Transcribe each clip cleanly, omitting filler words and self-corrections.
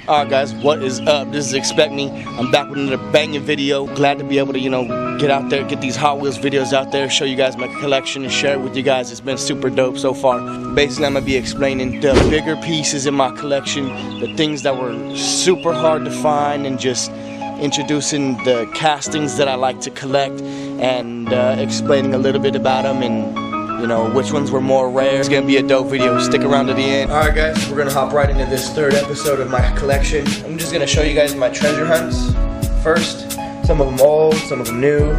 Alright guys, what is up? This is Expect Me. I'm back with another banging video. Glad to be able to, get out there, get these Hot Wheels videos out there, show you guys my collection and share it with you guys. It's been super dope so far. Basically, I'm going to be explaining the bigger pieces in my collection, the things that were super hard to find, and just introducing the castings that I like to collect, and explaining a little bit about them, and which ones were more rare. It's gonna be a dope video. Stick around to the end. Alright guys, we're gonna hop right into this third episode of my collection. I'm just gonna show you guys my treasure hunts first. Some of them old, some of them new.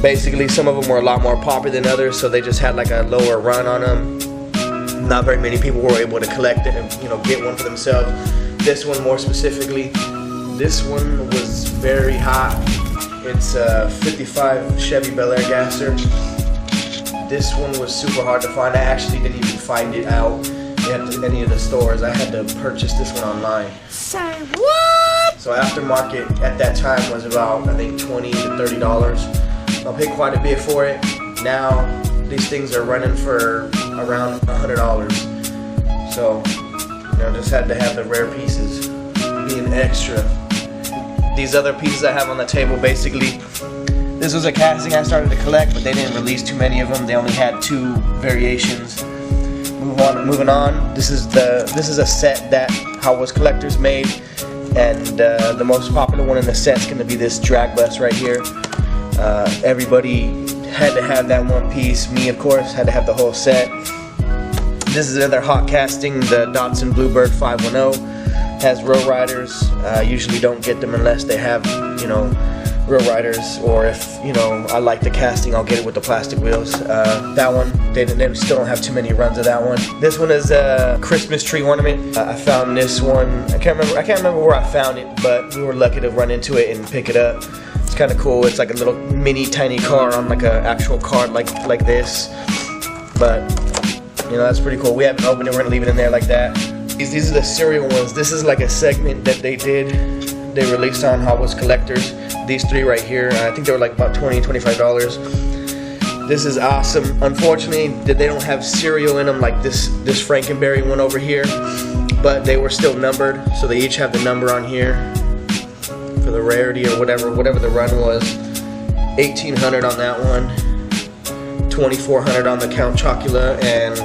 Basically, some of them were a lot more popular than others, so they just had like a lower run on them. Not very many people were able to collect it and get one for themselves. This one more specifically, this one was very hot. It's a 55 Chevy Bel Air gasser. This one was super hard to find. I actually didn't even find it out at any of the stores. I had to purchase this one online. Say what? So aftermarket at that time was about, I think, $20 to $30. I paid quite a bit for it. Now these things are running for around $100. So just had to have the rare pieces being extra. These other pieces I have on the table, basically, this was a casting I started to collect, but they didn't release too many of them. They only had 2 variations. Moving on. This is a set that Hot Wheels collectors made, and the most popular one in the set is going to be this drag bus right here. Everybody had to have that one piece. Me, of course, had to have the whole set. This is another hot casting, the Datsun Bluebird 510. Has row riders. Usually don't get them unless they have, row riders, or if, I like the casting, I'll get it with the plastic wheels. That one, they still don't have too many runs of that one. This one is a Christmas tree ornament. I found this one. I can't remember where I found it, but we were lucky to run into it and pick it up. It's kind of cool. It's like a little mini tiny car on like an actual card like this. But that's pretty cool. We haven't opened it. We're gonna leave it in there like that. These are the cereal ones. This is like a segment that they released on Hot Wheels Collectors. These 3 right here, I think they were like about $20, $25. This is awesome. Unfortunately, they don't have cereal in them like this Frankenberry one over here, but they were still numbered, so they each have the number on here for the rarity or whatever the run was. 1800 on that one, 2400 on the Count Chocula, and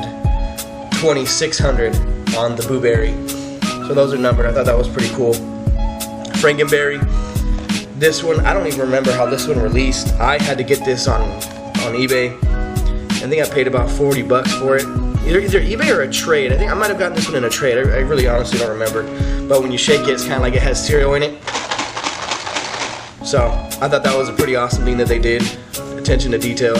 2600 on the Boo Berry. So those are numbered. I thought that was pretty cool. Frankenberry. This one, I don't even remember how this one released. I had to get this on eBay. I think I paid about $40 for it. Either eBay or a trade. I think I might have gotten this one in a trade. I really honestly don't remember. But when you shake it, it's kind of like it has cereal in it. So I thought that was a pretty awesome thing that they did. Attention to detail.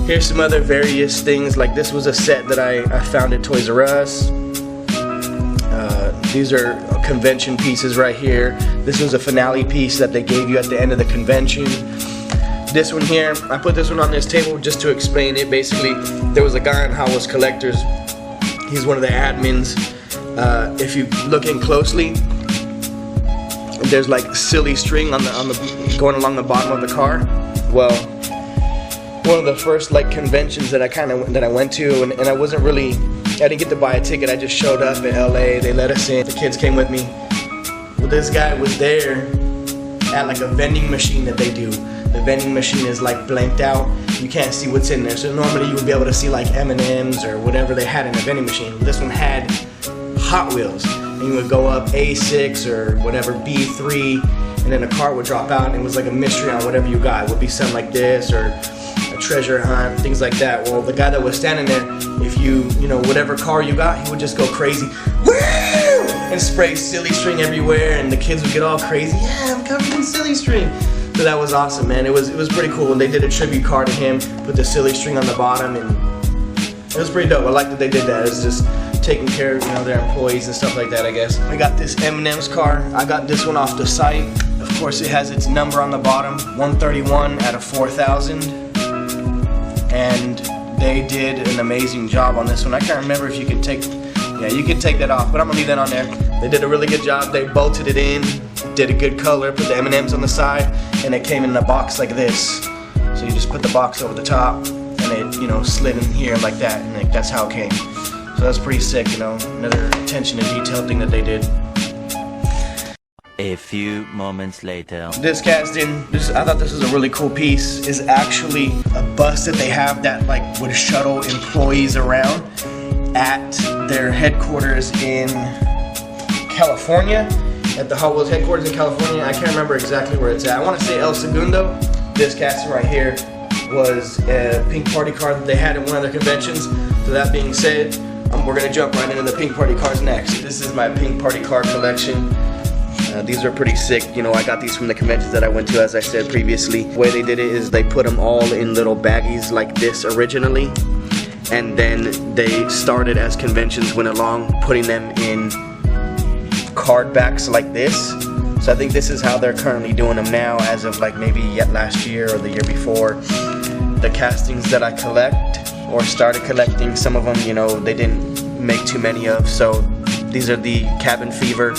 Here's some other various things. Like this was a set that I found at Toys R Us. These are convention pieces right here. This was a finale piece that they gave you at the end of the convention. This one here, I put this one on this table just to explain it. Basically, there was a guy in Hot Wheels Collectors. He's one of the admins. If you look in closely, there's like silly string on the going along the bottom of the car. Well, one of the first conventions that I went to, and I didn't get to buy a ticket. I just showed up in LA. They let us in. The kids came with me. Well, this guy was there at like a vending machine that they do. The vending machine is like blanked out. You can't see what's in there. So normally you would be able to see like M&Ms or whatever they had in the vending machine. This one had Hot Wheels. And you would go up A6 or whatever, B3, and then a car would drop out, and it was like a mystery on whatever you got. It would be something like this, or a treasure hunt, things like that. Well, the guy that was standing there, if whatever car you got, he would just go crazy, woo! And spray silly string everywhere, and the kids would get all crazy. Yeah, I'm covered in silly string. So that was awesome, man. It was pretty cool. And they did a tribute car to him, put the silly string on the bottom, and it was pretty dope. I like that they did that. It's just taking care of their employees and stuff like that, I guess. I got this M&M's car. I got this one off the site. Of course, it has its number on the bottom, 131 out of 4,000. And they did an amazing job on this one. I can't remember if you could take, you could take that off, but I'm gonna leave that on there. They did a really good job. They bolted it in, did a good color, put the M&Ms on the side, and it came in a box like this. So you just put the box over the top, and it, slid in here like that, and that's how it came. So So that's pretty sick, you know, another attention to detail thing that they did. A few moments later. This casting, I thought this was a really cool piece, is actually a bus that they have that like would shuttle employees around at their headquarters in California, at the Hotwheels headquarters in California. I can't remember exactly where it's at. I want to say El Segundo. This casting right here was a pink party car that they had at one of their conventions. So that being said, we're going to jump right into the pink party cars next. This is my pink party car collection. These are pretty sick. You know, I got these from the conventions that I went to, as I said previously. The way they did it is they put them all in little baggies like this originally, and then they started, as conventions went along, putting them in card backs like this. So I think this is how they're currently doing them now, as of like maybe yet last year or the year before. The castings that I collect or started collecting, some of them, you know, they didn't make too many of. So these are the Cabin Fever,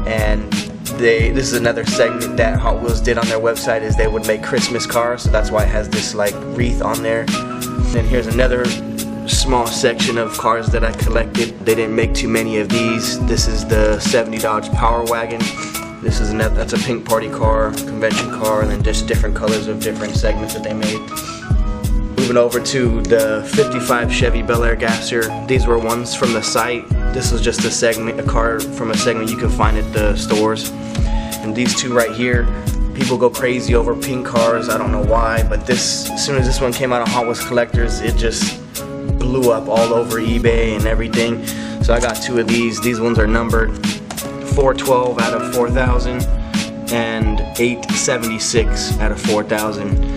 and this is another segment that Hot Wheels did on their website, is they would make Christmas cars, so that's why it has this like wreath on there. Then here's another small section of cars that I collected. They didn't make too many of these. This is the 70 Dodge Power Wagon. This is that's a pink party car, convention car, and then just different colors of different segments that they made. Moving over to the 55 Chevy Bel Air Gasser. These were ones from the site. This was just a car from a segment you can find at the stores. And these two right here, people go crazy over pink cars. I don't know why, but as soon as this one came out of Hot Wheels Collectors, it just blew up all over eBay and everything. So I got two of these. These ones are numbered 412 out of 4,000 and 876 out of 4,000.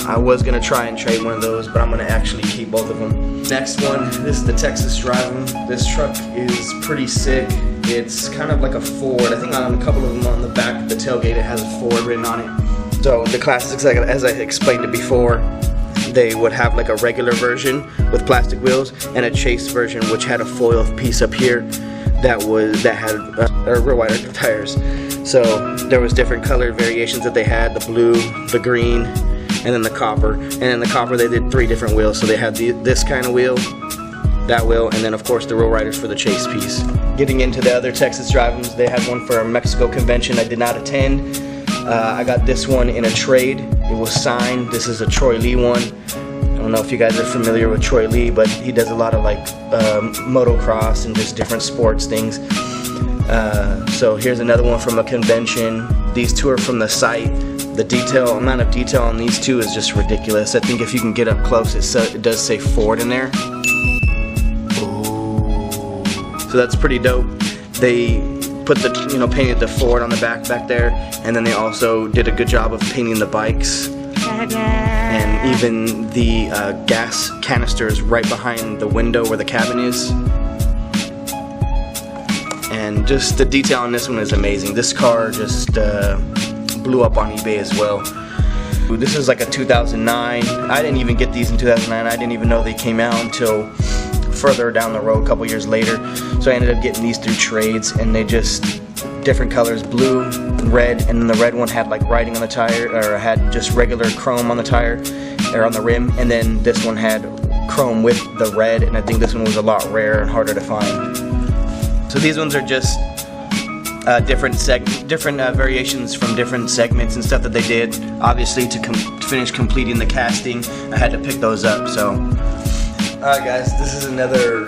I was going to try and trade one of those, but I'm going to actually keep both of them. Next one, this is the Texas Drive-In. This truck is pretty sick. It's kind of like a Ford. I think on a couple of them on the back of the tailgate it has a Ford written on it. So the classics, as I explained it before, they would have like a regular version with plastic wheels and a chase version which had a foil piece up here that had real wide tires. So there was different color variations that they had: the blue, the green, and then the copper. And in the copper they did 3 different wheels. So they had this kind of wheel, that wheel, and then of course the Roll Riders for the chase piece. Getting into the other Texas Drive-Ins, they had one for a Mexico convention I did not attend. I got this one in a trade. It was signed. This is a Troy Lee one. I don't know if you guys are familiar with Troy Lee, but he does a lot of like motocross and just different sports things. So here's another one from a convention. These two are from the site. The amount of detail on these two is just ridiculous. I think if you can get up close, it does say Ford in there. Ooh. So that's pretty dope. They put painted the Ford on the back there, and then they also did a good job of painting the bikes. And even the gas canisters right behind the window where the cabin is. And just the detail on this one is amazing. This car just blew up on eBay as well. This is like a 2009. I didn't even get these in 2009. I didn't even know they came out until further down the road, a couple years later. So I ended up getting these through trades, and they just different colors, blue, red, and then the red one had like writing on the tire, or had just regular chrome on the tire or on the rim, and then this one had chrome with the red, and I think this one was a lot rarer and harder to find. So these ones are just different variations from different segments and stuff that they did. Obviously, to finish completing the casting, I had to pick those up. So, alright guys, this is another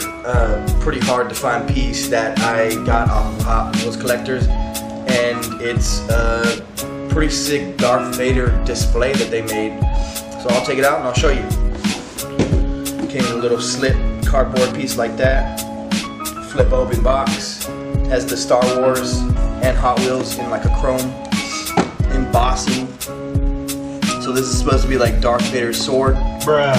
pretty hard to find piece that I got off of Hot Wheels Collectors, and it's a pretty sick Darth Vader display that they made. So I'll take it out and I'll show you. Came in a little slip cardboard piece like that. Flip open box. Has the Star Wars and Hot Wheels in like a chrome embossing. So this is supposed to be like Darth Vader's sword. Bruh.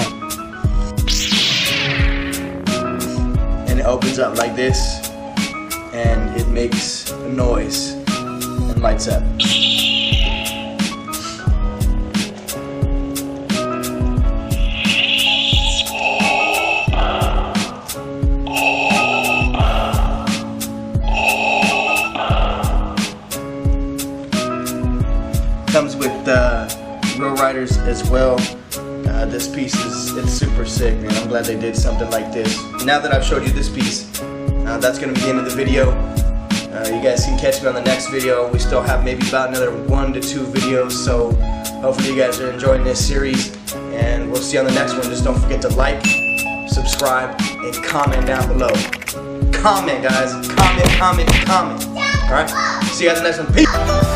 And it opens up like this, and it makes a noise and lights up. Comes with Row Riders as well. This piece it's super sick, man. I'm glad they did something like this. Now that I've showed you this piece, that's gonna be the end of the video. You guys can catch me on the next video. We still have maybe about another 1 to 2 videos, so hopefully you guys are enjoying this series, and we'll see you on the next one. Just don't forget to like, subscribe, and comment down below. Comment, guys. Comment. Alright? See you guys in the next one. Peace!